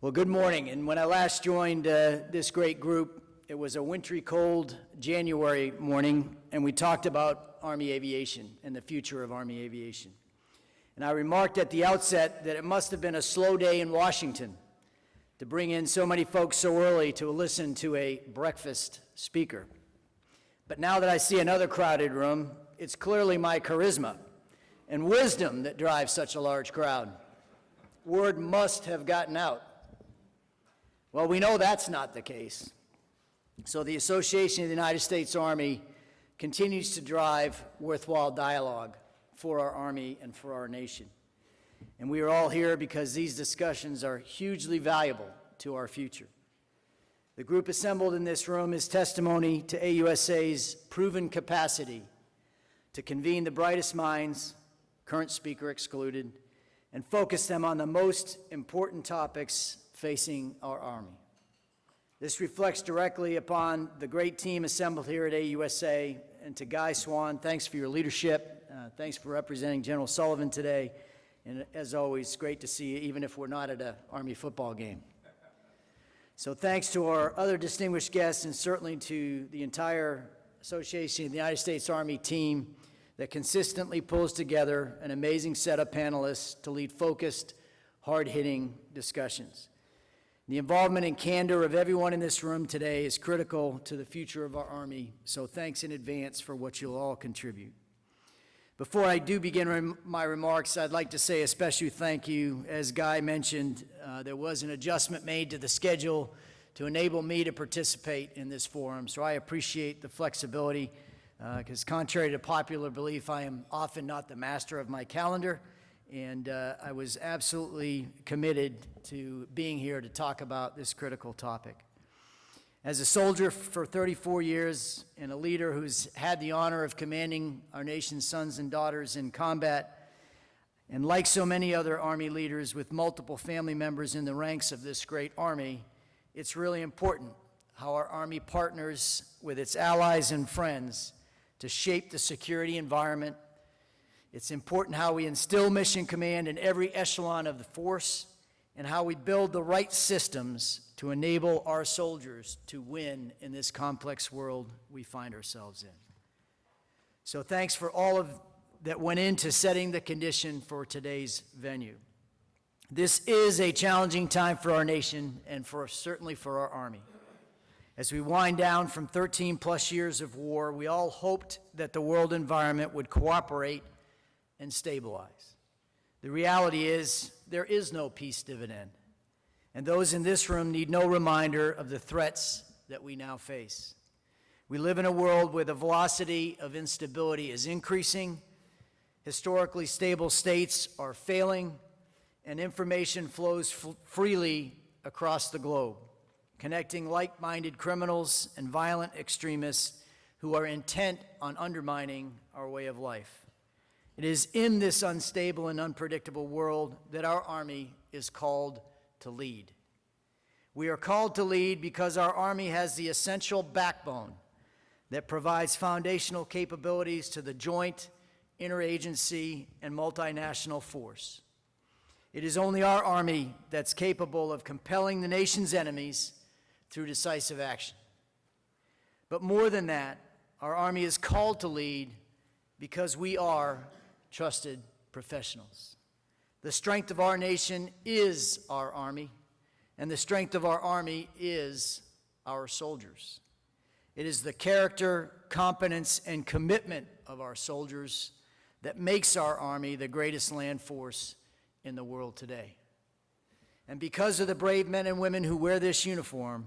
Well, good morning. And when I last joined this great group, it was a wintry cold January morning, and we talked about Army aviation and the future of Army aviation. And I remarked at the outset that it must have been a slow day in Washington to bring in so many folks so early to listen to a breakfast speaker. But now that I see another crowded room, it's clearly my charisma and wisdom that drives such a large crowd. Word must have gotten out. Well, we know that's not the case. So the Association of the United States Army continues to drive worthwhile dialogue for our Army and for our nation. And we are all here because these discussions are hugely valuable to our future. The group assembled in this room is testimony to AUSA's proven capacity to convene the brightest minds, current speaker excluded, and focus them on the most important topics facing our Army. This reflects directly upon the great team assembled here at AUSA, and to Guy Swan, thanks for your leadership. Thanks for representing General Sullivan today, and as always, great to see you, even if we're not at an Army football game. So thanks to our other distinguished guests, and certainly to the entire Association of the United States Army team that consistently pulls together an amazing set of panelists to lead focused, hard-hitting discussions. The involvement and candor of everyone in this room today is critical to the future of our Army, so thanks in advance for what you'll all contribute. Before I do begin my remarks, I'd like to say a special thank you. As Guy mentioned, there was an adjustment made to the schedule to enable me to participate in this forum, so I appreciate the flexibility, because contrary to popular belief, I am often not the master of my calendar, and I was absolutely committed to being here to talk about this critical topic. As a soldier for 34 years and a leader who's had the honor of commanding our nation's sons and daughters in combat, and like so many other Army leaders with multiple family members in the ranks of this great Army, it's really important how our Army partners with its allies and friends to shape the security environment. It's important how we instill mission command in every echelon of the force, and how we build the right systems to enable our soldiers to win in this complex world we find ourselves in. So thanks for all of that went into setting the condition for today's venue. This is a challenging time for our nation and certainly for our Army. As we wind down from 13 plus years of war, we all hoped that the world environment would cooperate and stabilize. The reality is there is no peace dividend, and those in this room need no reminder of the threats that we now face. We live in a world where the velocity of instability is increasing, historically stable states are failing, and information flows freely across the globe, connecting like-minded criminals and violent extremists who are intent on undermining our way of life. It is in this unstable and unpredictable world that our Army is called to lead. We are called to lead because our Army has the essential backbone that provides foundational capabilities to the joint, interagency, and multinational force. It is only our Army that's capable of compelling the nation's enemies through decisive action. But more than that, our Army is called to lead because we are trusted professionals. The strength of our nation is our Army, and the strength of our Army is our soldiers. It is the character, competence, and commitment of our soldiers that makes our Army the greatest land force in the world today. And because of the brave men and women who wear this uniform,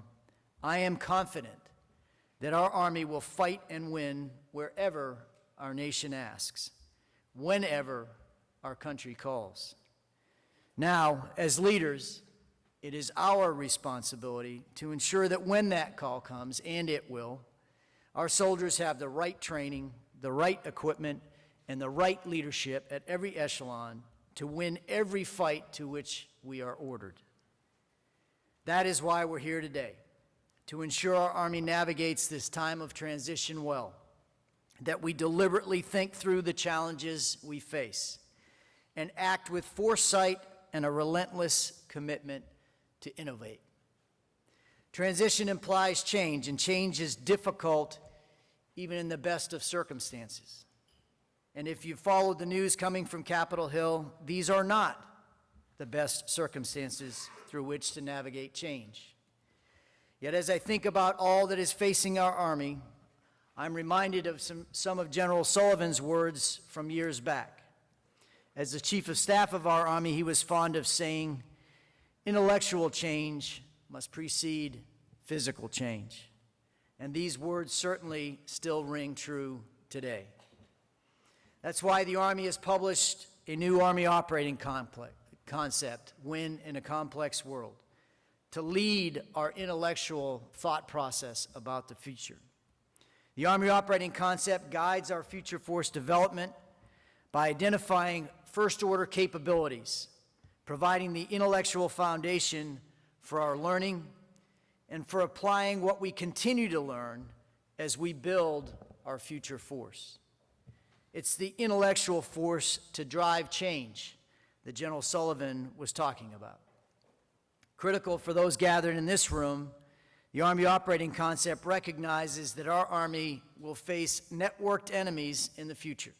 I am confident that our Army will fight and win wherever our nation asks, whenever our country calls. Now, as leaders, it is our responsibility to ensure that when that call comes, and it will, our soldiers have the right training, the right equipment, and the right leadership at every echelon to win every fight to which we are ordered. That is why we're here today, to ensure our Army navigates this time of transition well, that we deliberately think through the challenges we face and act with foresight and a relentless commitment to innovate. Transition implies change, and change is difficult even in the best of circumstances. And if you followed the news coming from Capitol Hill, these are not the best circumstances through which to navigate change. Yet as I think about all that is facing our Army, I'm reminded of some of General Sullivan's words from years back. As the Chief of Staff of our Army, he was fond of saying, "Intellectual change must precede physical change." And these words certainly still ring true today. That's why the Army has published a new Army operating concept, Win in a Complex World, to lead our intellectual thought process about the future. The Army operating concept guides our future force development by identifying first-order capabilities, providing the intellectual foundation for our learning, and for applying what we continue to learn as we build our future force. It's the intellectual force to drive change that General Sullivan was talking about. Critical for those gathered in this room, the Army operating concept recognizes that our Army will face networked enemies in the future.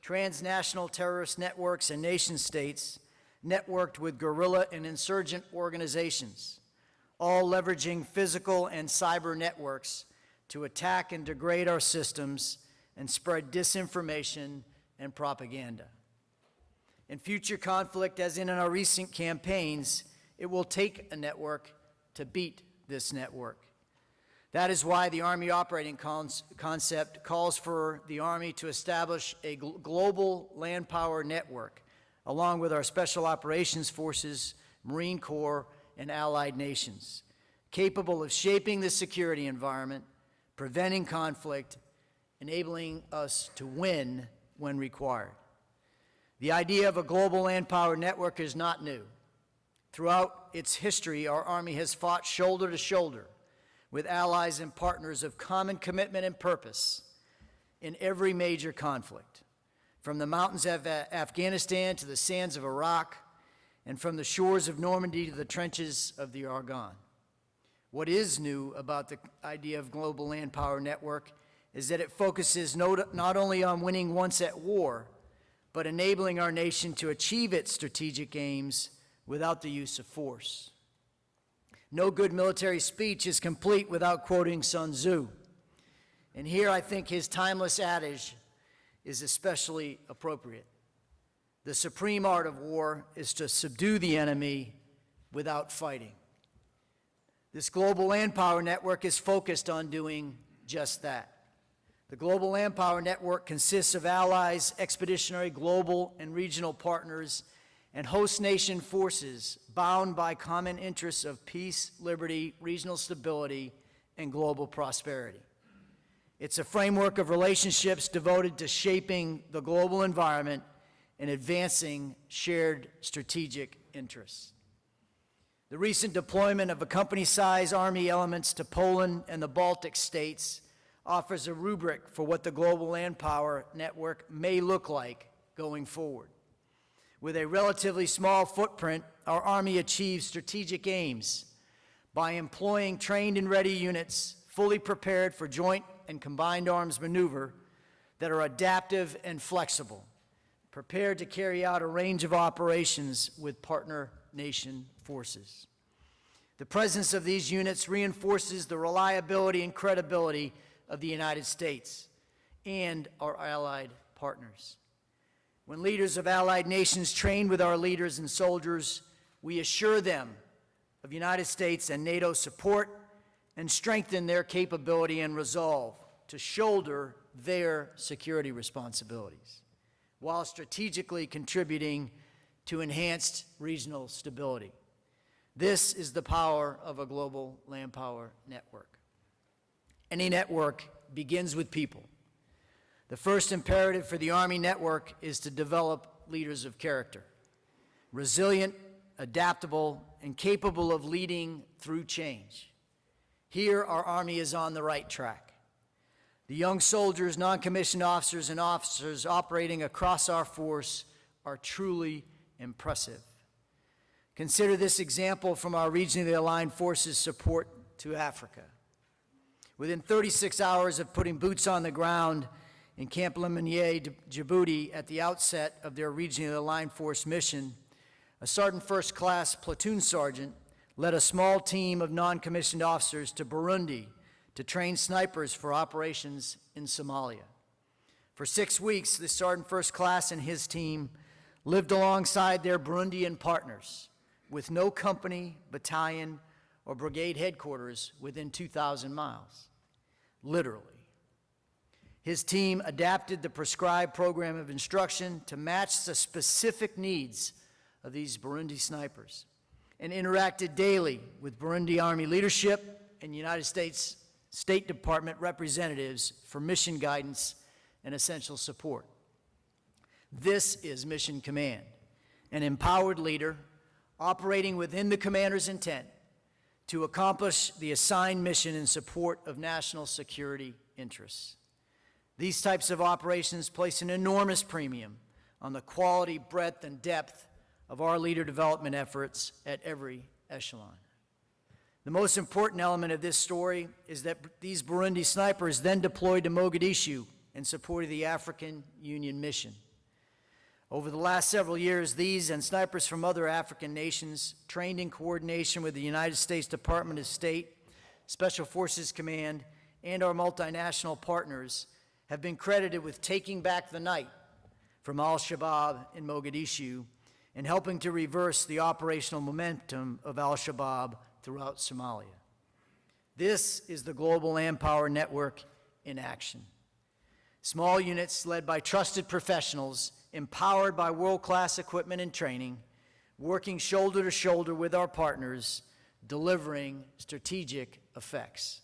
Transnational terrorist networks and nation-states networked with guerrilla and insurgent organizations, all leveraging physical and cyber networks to attack and degrade our systems and spread disinformation and propaganda. In future conflict, as in our recent campaigns, it will take a network to beat this network. That is why the Army operating concept calls for the Army to establish a global land power network, along with our Special Operations Forces, Marine Corps, and allied nations, capable of shaping the security environment, preventing conflict, enabling us to win when required. The idea of a global land power network is not new. Throughout its history, our Army has fought shoulder to shoulder with allies and partners of common commitment and purpose in every major conflict, from the mountains of Afghanistan to the sands of Iraq, and from the shores of Normandy to the trenches of the Argonne. What is new about the idea of global land power network is that it focuses not only on winning once at war, but enabling our nation to achieve its strategic aims without the use of force. No good military speech is complete without quoting Sun Tzu. And here I think his timeless adage is especially appropriate. The supreme art of war is to subdue the enemy without fighting. This global land power network is focused on doing just that. The global land power network consists of allies, expeditionary, global, and regional partners, and host nation forces bound by common interests of peace, liberty, regional stability, and global prosperity. It's a framework of relationships devoted to shaping the global environment and advancing shared strategic interests. The recent deployment of a company-sized Army elements to Poland and the Baltic states offers a rubric for what the global land power network may look like going forward. With a relatively small footprint, our Army achieves strategic aims by employing trained and ready units fully prepared for joint and combined arms maneuver that are adaptive and flexible, prepared to carry out a range of operations with partner nation forces. The presence of these units reinforces the reliability and credibility of the United States and our allied partners. When leaders of allied nations train with our leaders and soldiers, we assure them of United States and NATO support and strengthen their capability and resolve to shoulder their security responsibilities, while strategically contributing to enhanced regional stability. This is the power of a global land power network. Any network begins with people. The first imperative for the Army network is to develop leaders of character, resilient, adaptable, and capable of leading through change. Here, our Army is on the right track. The young soldiers, non-commissioned officers, and officers operating across our force are truly impressive. Consider this example from our regionally aligned forces support to Africa. Within 36 hours of putting boots on the ground in Camp Lemonnier, Djibouti, at the outset of their regionally aligned force mission, a Sergeant First Class platoon sergeant led a small team of non-commissioned officers to Burundi to train snipers for operations in Somalia. For 6 weeks, the Sergeant First Class and his team lived alongside their Burundian partners with no company, battalion, or brigade headquarters within 2,000 miles, literally. His team adapted the prescribed program of instruction to match the specific needs of these Burundi snipers and interacted daily with Burundi Army leadership and United States State Department representatives for mission guidance and essential support. This is Mission Command, an empowered leader operating within the commander's intent to accomplish the assigned mission in support of national security interests. These types of operations place an enormous premium on the quality, breadth, and depth of our leader development efforts at every echelon. The most important element of this story is that these Burundi snipers then deployed to Mogadishu in support of the African Union mission. Over the last several years, these and snipers from other African nations, trained in coordination with the United States Department of State, Special Forces Command, and our multinational partners, have been credited with taking back the night from al-Shabaab in Mogadishu and helping to reverse the operational momentum of al-Shabaab throughout Somalia. This is the Global Manpower Network in action. Small units led by trusted professionals, empowered by world-class equipment and training, working shoulder to shoulder with our partners, delivering strategic effects.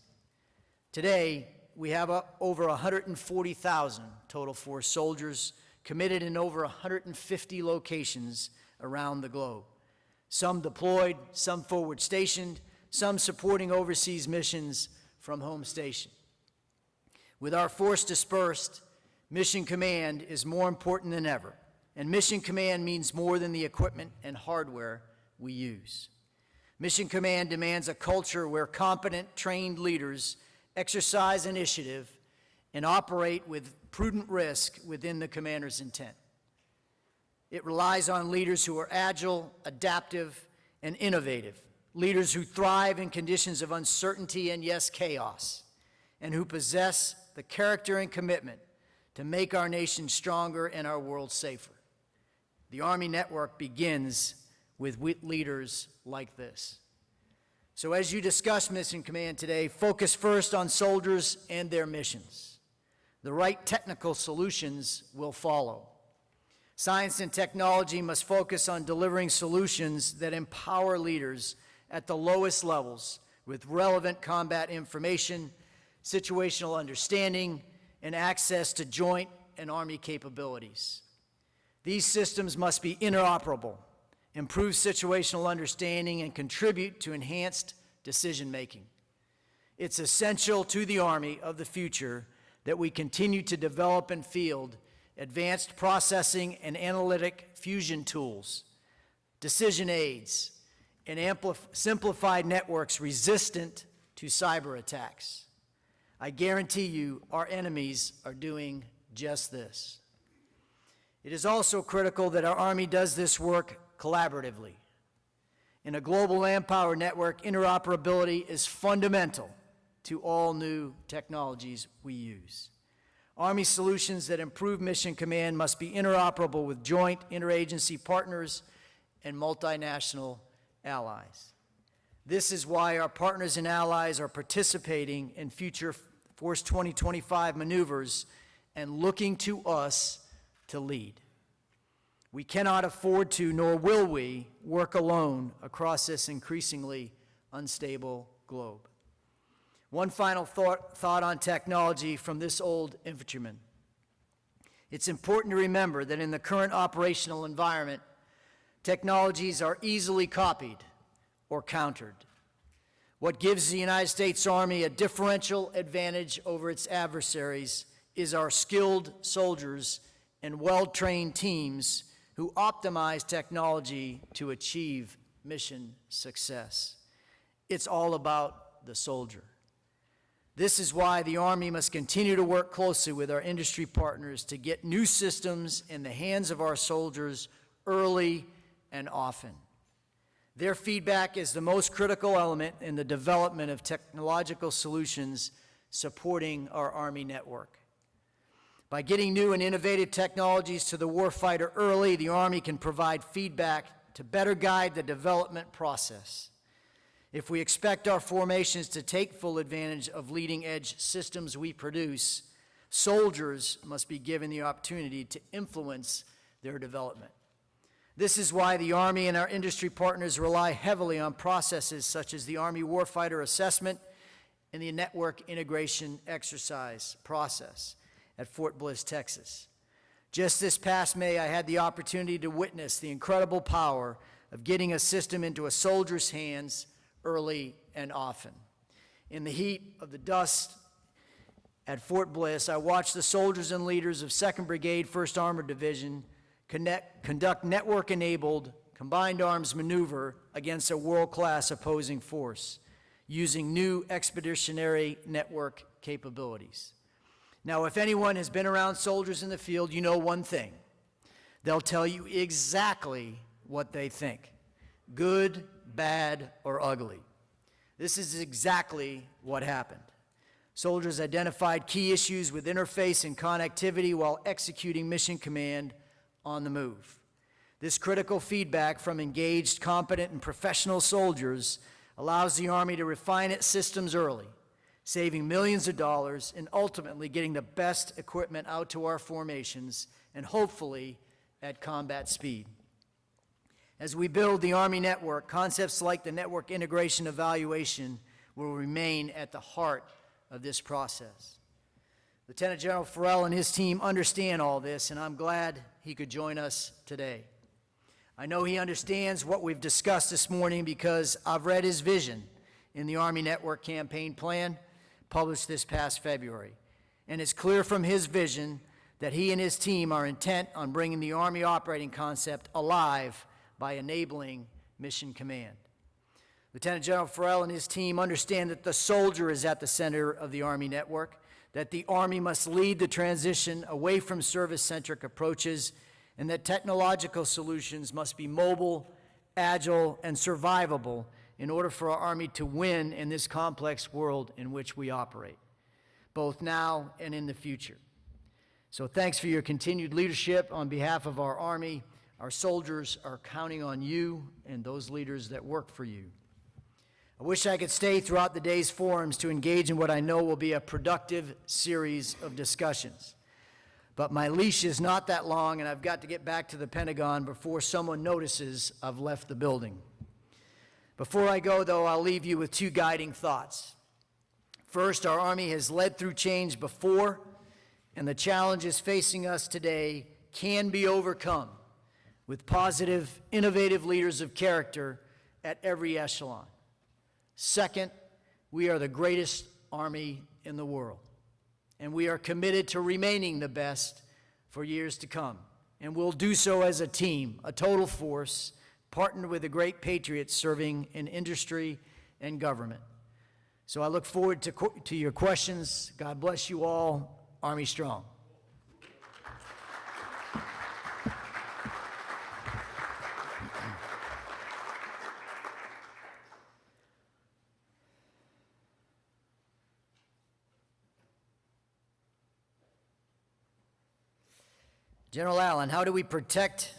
Today, we have over 140,000 total force soldiers committed in over 150 locations around the globe. Some deployed, some forward stationed, some supporting overseas missions from home station. With our force dispersed, Mission Command is more important than ever, and Mission Command means more than the equipment and hardware we use. Mission Command demands a culture where competent, trained leaders exercise initiative and operate with prudent risk within the commander's intent. It relies on leaders who are agile, adaptive, and innovative, leaders who thrive in conditions of uncertainty and, yes, chaos, and who possess the character and commitment to make our nation stronger and our world safer. The Army Network begins with leaders like this. So as you discuss Mission Command today, focus first on soldiers and their missions. The right technical solutions will follow. Science and technology must focus on delivering solutions that empower leaders at the lowest levels with relevant combat information, situational understanding, and access to joint and Army capabilities. These systems must be interoperable, improve situational understanding, and contribute to enhanced decision-making. It's essential to the Army of the future that we continue to develop and field advanced processing and analytic fusion tools, decision aids, and simplified networks resistant to cyber attacks. I guarantee you our enemies are doing just this. It is also critical that our Army does this work collaboratively. In a global manpower network, interoperability is fundamental to all new technologies we use. Army solutions that improve Mission Command must be interoperable with joint interagency partners and multinational allies. This is why our partners and allies are participating in future Force 2025 maneuvers and looking to us to lead. We cannot afford to, nor will we, work alone across this increasingly unstable globe. One final thought on technology from this old infantryman. It's important to remember that in the current operational environment, technologies are easily copied or countered. What gives the United States Army a differential advantage over its adversaries is our skilled soldiers and well-trained teams who optimize technology to achieve mission success. It's all about the soldier. This is why the Army must continue to work closely with our industry partners to get new systems in the hands of our soldiers early and often. Their feedback is the most critical element in the development of technological solutions supporting our Army network. By getting new and innovative technologies to the warfighter early, the Army can provide feedback to better guide the development process. If we expect our formations to take full advantage of leading-edge systems we produce, soldiers must be given the opportunity to influence their development. This is why the Army and our industry partners rely heavily on processes such as the Army Warfighter Assessment and the Network Integration Exercise process at Fort Bliss, Texas. Just this past May, I had the opportunity to witness the incredible power of getting a system into a soldier's hands early and often. In the heat of the dust at Fort Bliss, I watched the soldiers and leaders of 2nd Brigade, 1st Armored Division conduct network-enabled combined arms maneuver against a world-class opposing force using new expeditionary network capabilities. Now, if anyone has been around soldiers in the field, you know one thing. They'll tell you exactly what they think, good, bad, or ugly. This is exactly what happened. Soldiers identified key issues with interface and connectivity while executing mission command on the move. This critical feedback from engaged, competent, and professional soldiers allows the Army to refine its systems early, saving millions of dollars and ultimately getting the best equipment out to our formations and hopefully at combat speed. As we build the Army network, concepts like the network integration evaluation will remain at the heart of this process. Lieutenant General Farrell and his team understand all this, and I'm glad he could join us today. I know he understands what we've discussed this morning because I've read his vision in the Army Network Campaign Plan published this past February. And it's clear from his vision that he and his team are intent on bringing the Army operating concept alive by enabling mission command. Lieutenant General Farrell and his team understand that the soldier is at the center of the Army network, that the Army must lead the transition away from service-centric approaches, and that technological solutions must be mobile, agile, and survivable in order for our Army to win in this complex world in which we operate, both now and in the future. So thanks for your continued leadership on behalf of our Army. Our soldiers are counting on you and those leaders that work for you. I wish I could stay throughout the day's forums to engage in what I know will be a productive series of discussions. But my leash is not that long, and I've got to get back to the Pentagon before someone notices I've left the building. Before I go, though, I'll leave you with two guiding thoughts. First, our Army has led through change before, and the challenges facing us today can be overcome with positive, innovative leaders of character at every echelon. Second, we are the greatest Army in the world, and we are committed to remaining the best for years to come. And we'll do so as a team, a total force, partnered with the great patriots serving in industry and government. So I look forward to your questions. God bless you all. Army strong. General Allyn, how do we protect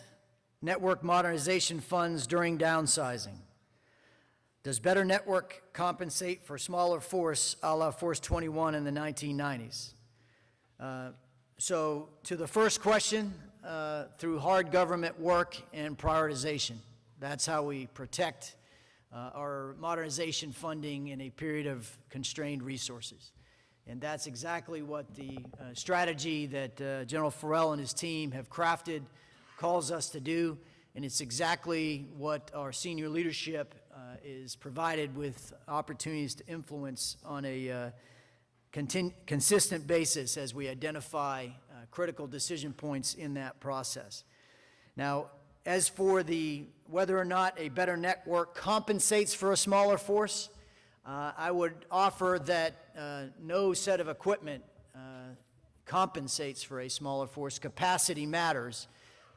network modernization funds during downsizing? Does better network compensate for smaller force, a la Force 21 in the 1990s? So to the first question, through hard government work and prioritization. That's how we protect our modernization funding in a period of constrained resources. And that's exactly what the strategy that General Farrell and his team have crafted calls us to do, and it's exactly what our senior leadership is provided with opportunities to influence on a consistent basis as we identify critical decision points in that process. Now, As for whether or not a better network compensates for a smaller force, I would offer that no set of equipment compensates for a smaller force. Capacity matters,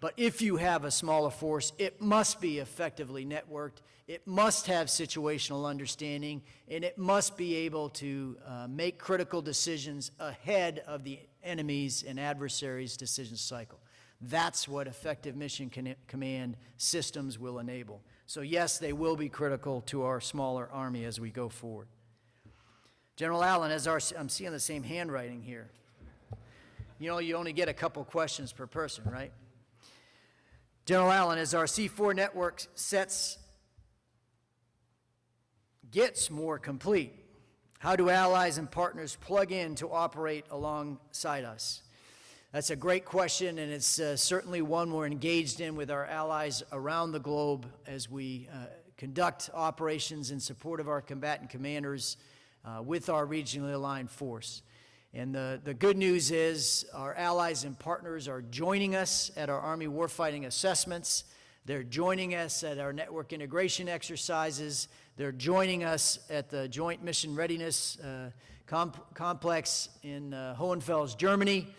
but if you have a smaller force, it must be effectively networked, it must have situational understanding, and it must be able to make critical decisions ahead of the enemy's and adversaries' decision cycle. That's what effective mission command systems will enable. So yes, they will be critical to our smaller Army as we go forward. General Allyn, I'm seeing the same handwriting here. You know, you only get a couple questions per person, right? General Allyn, as our C4 network gets more complete, how do allies and partners plug in to operate alongside us? That's a great question, and it's certainly one we're engaged in with our allies around the globe as we conduct operations in support of our combatant commanders with our regionally aligned force. And the good news is our allies and partners are joining us at our Army warfighting assessments. They're joining us at our network integration exercises. They're joining us at the Joint Mission Readiness Complex in Hohenfels, Germany.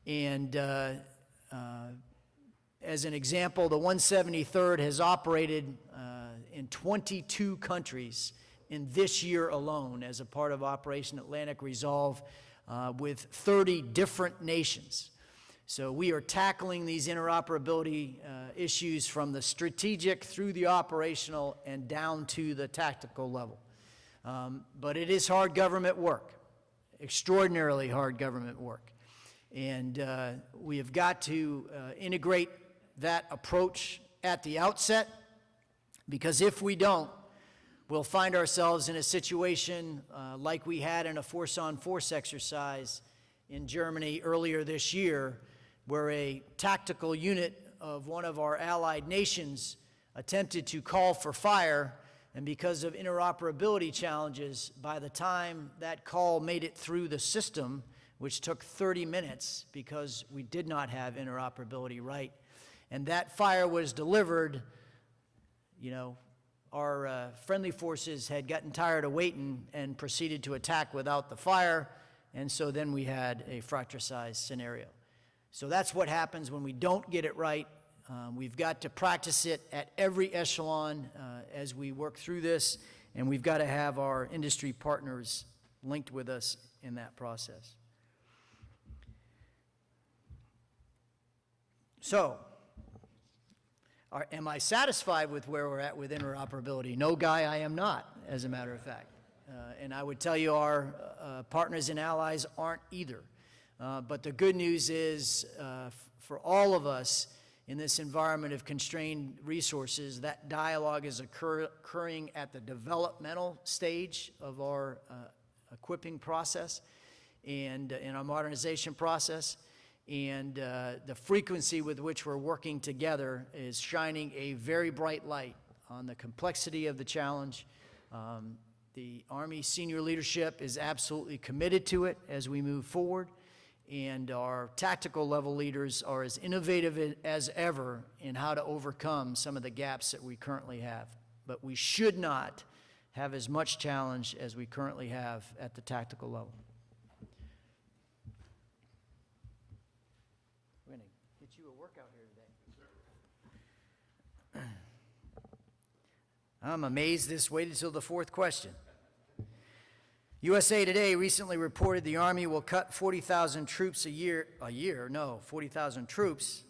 And as an example, the 173rd has operated in 22 countries in this year alone as a part of Operation Atlantic Resolve with 30 different nations. So we are tackling these interoperability issues from the strategic through the operational and down to the tactical level. But it is hard government work, extraordinarily hard government work. And we have got to integrate that approach at the outset, because if we don't, we'll find ourselves in a situation like we had in a force-on-force exercise in Germany earlier this year, where a tactical unit of one of our allied nations attempted to call for fire, and because of interoperability challenges, by the time that call made it through the system, which took 30 minutes because we did not have interoperability right, and that fire was delivered, you know, our friendly forces had gotten tired of waiting and proceeded to attack without the fire, and so then we had a fratricide scenario. So that's what happens when we don't get it right. We've got to practice it at every echelon as we work through this, and we've got to have our industry partners linked with us in that process. So, am I satisfied with where we're at with interoperability? No, Guy, I am not, as a matter of fact. And I would tell you our partners and allies aren't either. But the good news is, for all of us in this environment of constrained resources, that dialogue is occurring at the developmental stage of our equipping process and in our modernization process. And the frequency with which we're working together is shining a very bright light on the complexity of the challenge. The Army senior leadership is absolutely committed to it as we move forward. And our tactical level leaders are as innovative as ever in how to overcome some of the gaps that we currently have. But we should not have as much challenge as we currently have at the tactical level. We're going to get you a workout here today. I'm amazed this waited till the fourth question. USA Today recently reported the Army will cut 40,000 troops 40,000 troops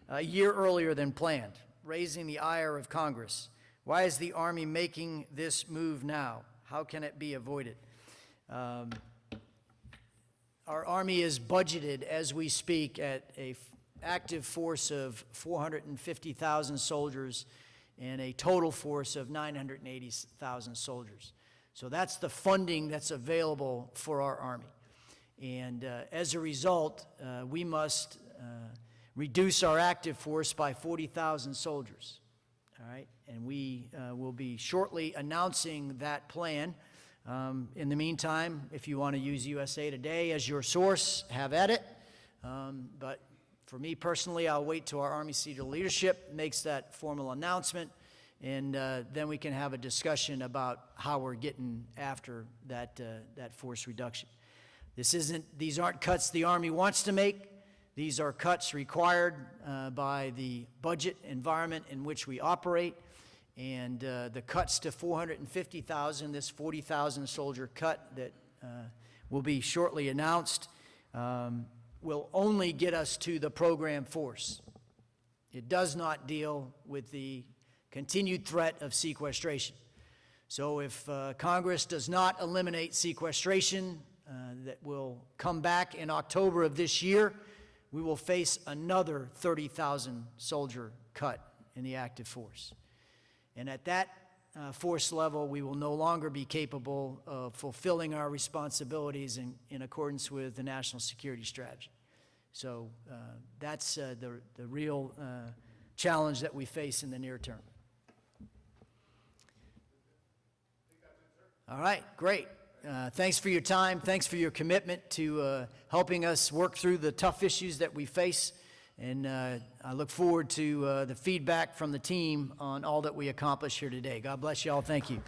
a year earlier than planned, raising the ire of Congress. Why is the Army making this move now? How can it be avoided? Our Army is budgeted as we speak at an active force of 450,000 soldiers and a total force of 980,000 soldiers. So that's the funding that's available for our Army. And as a result, we must reduce our active force by 40,000 soldiers. All right? And we will be shortly announcing that plan. In the meantime, if you want to use USA Today as your source, have at it. But for me personally, I'll wait till our Army senior leadership makes that formal announcement, and then we can have a discussion about how we're getting after that force reduction. These aren't cuts the Army wants to make. These are cuts required by the budget environment in which we operate, and the cuts to 450,000, this 40,000 soldier cut that will be shortly announced, will only get us to the program force. It does not deal with the continued threat of sequestration. So if Congress does not eliminate sequestration, that will come back in October of this year, we will face another 30,000 soldier cut in the active force. And at that force level, we will no longer be capable of fulfilling our responsibilities in accordance with the national security strategy. So that's the real challenge that we face in the near term. All right, great. Thanks for your time. Thanks for your commitment to helping us work through the tough issues that we face. And I look forward to the feedback from the team on all that we accomplish here today. God bless you all. Thank you.